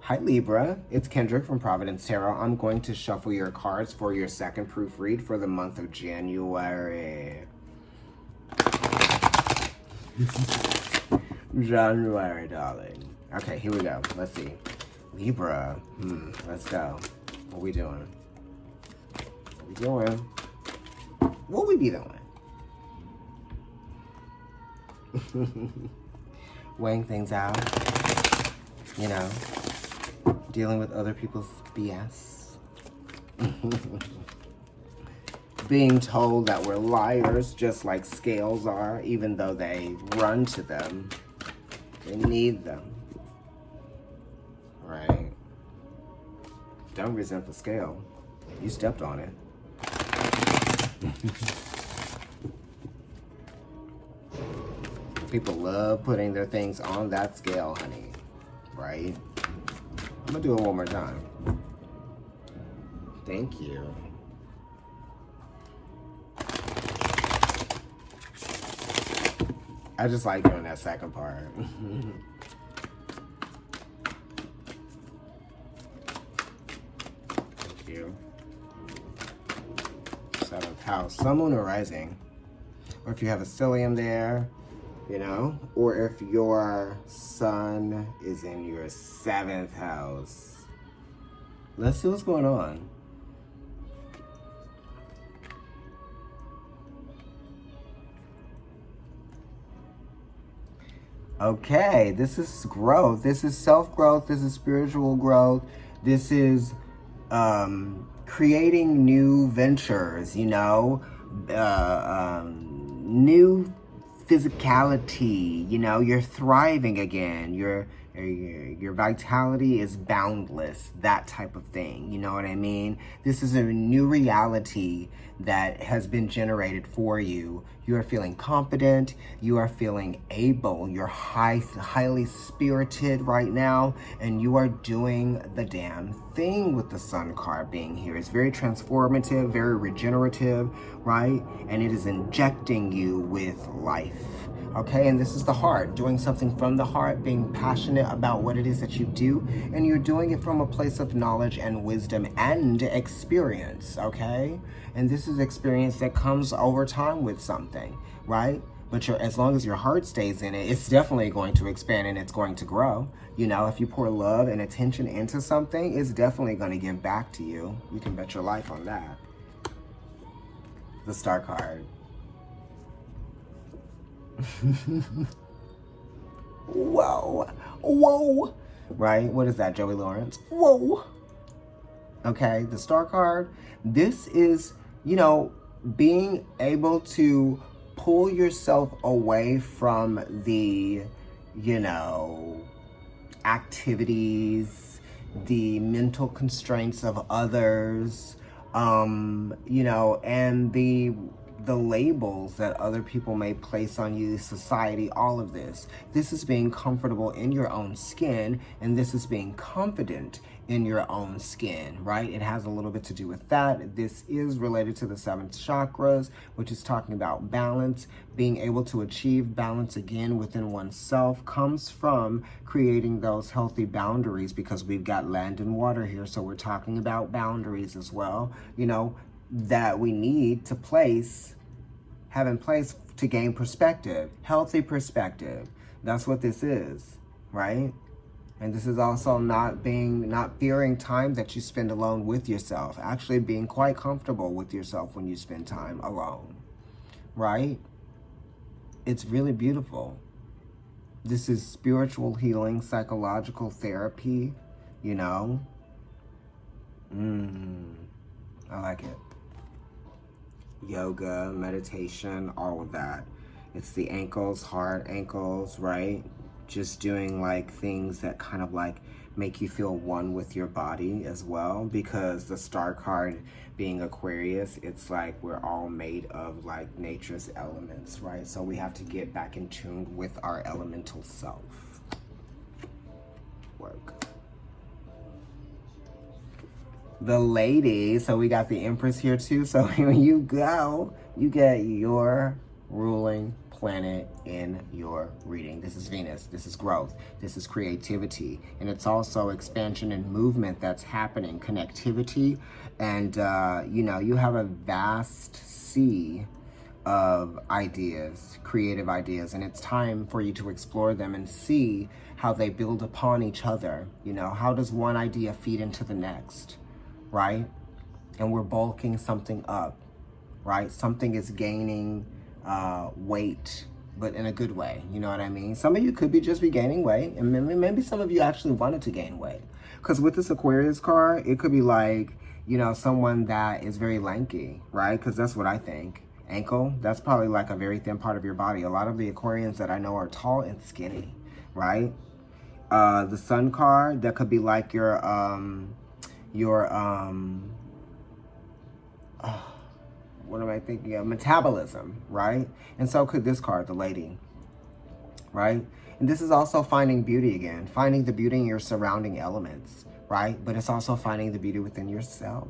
Hi Libra, it's Kendrick from Providence Tarot. I'm going to shuffle your cards for your second proofread for the month of January. January, darling. Okay, here we go. Let's see. Libra, let's go. What we doing? What we doing? What we be doing? Weighing things out, you know, dealing with other people's BS. Being told that we're liars just like scales are, even though they run to them. They need them. Right? Don't resent the scale. You stepped on it. People love putting their things on that scale, honey. Right? I'm gonna do it one more time. Thank you. I just like doing that second part. Thank you. 7th house. Sun, Moon, or Rising. Or if you have a stellium there, you know, or if your sun is in your 7th house. Let's see what's going on. Okay, this is growth. This is self-growth. This is spiritual growth. This is creating new ventures, you know, new physicality, you know, you're thriving again. Your vitality is boundless, that type of thing. You know what I mean? This is a new reality that has been generated for you. You are feeling confident. You are feeling able. You're highly spirited right now, and you are doing the damn thing with the Sun card being here. It's very transformative, very regenerative, right? And it is injecting you with life. Okay, and this is the heart, doing something from the heart, being passionate about what it is that you do, and you're doing it from a place of knowledge and wisdom and experience, okay? And this is experience that comes over time with something, right? But as long as your heart stays in it, it's definitely going to expand and it's going to grow. You know, if you pour love and attention into something, it's definitely going to give back to you. You can bet your life on that. The Star card. Whoa, whoa, right? What is that, Joey Lawrence? Whoa. Okay, the Star card. This is, you know, being able to pull yourself away from the, you know, activities, the mental constraints of others, you know, and the labels that other people may place on you, society, all of this. This is being comfortable in your own skin, and this is being confident in your own skin, right? It has a little bit to do with that. This is related to the 7 chakras, which is talking about balance. Being able to achieve balance again within oneself comes from creating those healthy boundaries, because we've got land and water here, so we're talking about boundaries as well, you know, that we need to have in place to gain perspective, healthy perspective. That's what this is, right? And this is also not fearing time that you spend alone with yourself, actually being quite comfortable with yourself when you spend time alone, right? It's really beautiful. This is spiritual healing, psychological therapy, you know? I like it. Yoga, meditation, all of that. It's the ankles, hard ankles, right? Just doing like things that kind of like make you feel one with your body as well, because the Star card being Aquarius, it's like we're all made of like nature's elements, right? So we have to get back in tune with our elemental self. Work. The lady, so we got the Empress here too. So when you go, you get your ruling planet in your reading. This is Venus. This is growth. This is creativity. And it's also expansion and movement that's happening, connectivity. And, you have a vast sea of ideas, creative ideas. And it's time for you to explore them and see how they build upon each other. How does one idea feed into the next, right? And we're bulking something up, right? Something is gaining weight, but in a good way. You know what I mean? Some of you could just be gaining weight, and maybe some of you actually wanted to gain weight. Because with this Aquarius card, it could be like, someone that is very lanky, right? Because that's what I think. Ankle, that's probably like a very thin part of your body. A lot of the Aquarians that I know are tall and skinny, right? The Sun card, that could be like your what am I thinking of? Metabolism, right? And so could this card, the Lady, right? And this is also finding beauty again, finding the beauty in your surrounding elements, right? But it's also finding the beauty within yourself.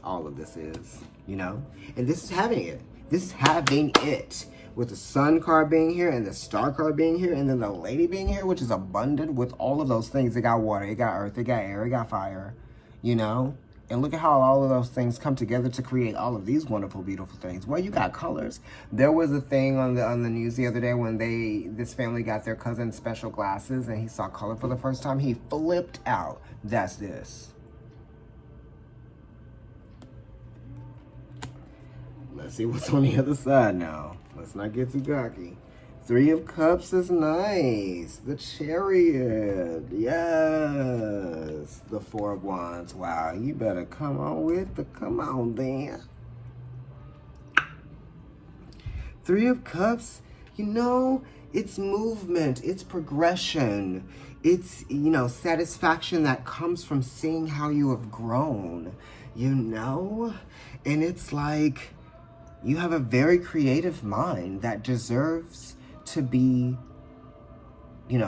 All of this is, and this is having it. This is having it. With the Sun card being here and the Star card being here and then the Lady being here, which is abundant with all of those things. It got water, it got earth, it got air, it got fire, And look at how all of those things come together to create all of these wonderful, beautiful things. Well, you got colors. There was a thing on the news the other day when this family got their cousin special glasses and he saw color for the first time. He flipped out. That's this. Let's see what's on the other side now. Let's not get too cocky. 3 of Cups is nice. The Chariot. Yes. The 4 of Wands. Wow, you better come on then. 3 of Cups, it's movement. It's progression. It's, satisfaction that comes from seeing how you have grown, And it's like, you have a very creative mind that deserves to be,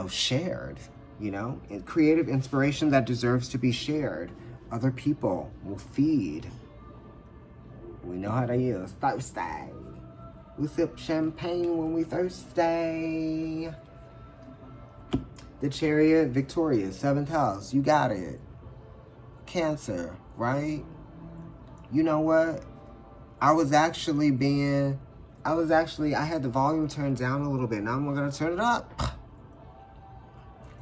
shared, and creative inspiration that deserves to be shared. Other people will feed. We know how they is. Thirsty. We sip champagne when we thirsty. The Chariot, victorious, 7th house. You got it. Cancer, right? You know what? I had the volume turned down a little bit. Now I'm going to turn it up.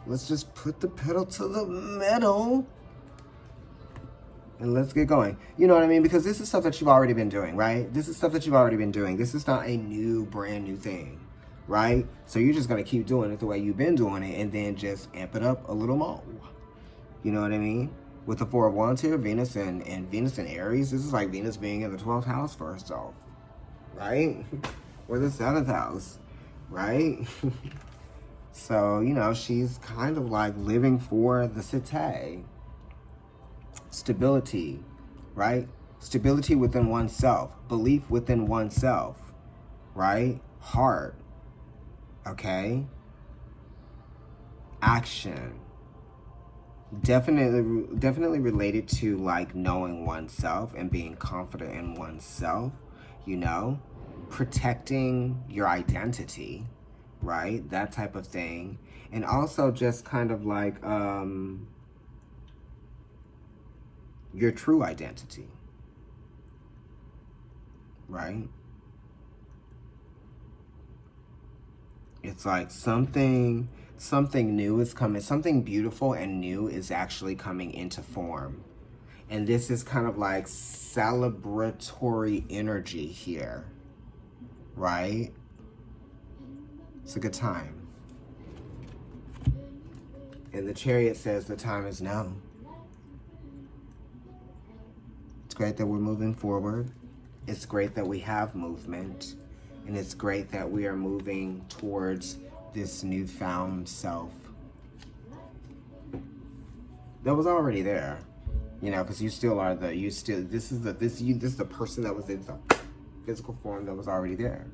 Let's just put the pedal to the metal. And let's get going. You know what I mean? Because this is stuff that you've already been doing, right? This is stuff that you've already been doing. This is not a brand new thing, right? So you're just going to keep doing it the way you've been doing it and then just amp it up a little more. You know what I mean? With the 4 of Wands here, Venus and Aries, this is like Venus being in the 12th house first off, right? Or the 7th house, right? So, she's kind of like living for the cité. Stability, right? Stability within oneself, belief within oneself, right? Heart, okay? Action. Definitely related to like knowing oneself and being confident in oneself, protecting your identity, right? That type of thing. And also just kind of like your true identity, right? It's like something new is coming. Something beautiful and new is actually coming into form. And this is kind of like celebratory energy here, right? It's a good time. And the Chariot says the time is now. It's great that we're moving forward. It's great that we have movement. And it's great that we are moving towards this newfound self that was already there, because you still are this is the person that was in the physical form that was already there.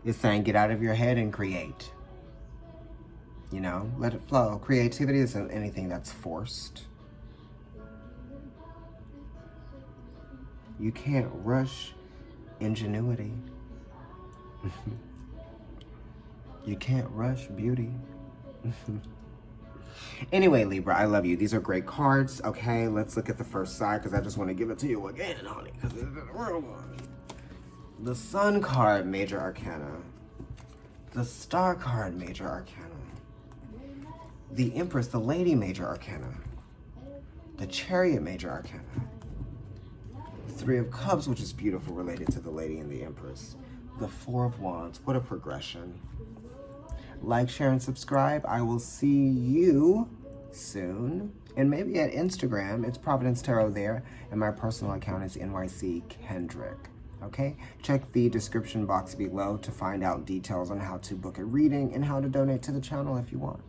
It's saying get out of your head and create. Let it flow. Creativity isn't anything that's forced. You can't rush ingenuity. You can't rush beauty. Anyway, Libra, I love you. These are great cards. Okay, let's look at the first side because I just want to give it to you again, honey. The Sun card, Major Arcana. The Star card, Major Arcana. The Empress, the Lady, Major Arcana. The Chariot, Major Arcana. Three of Cups, which is beautiful, related to the Lady and the Empress. The Four of Wands. What a progression. Like, share, and subscribe. I will see you soon. And maybe at Instagram. It's Providence Tarot there. And my personal account is NYC Kendrick. Okay? Check the description box below to find out details on how to book a reading and how to donate to the channel if you want.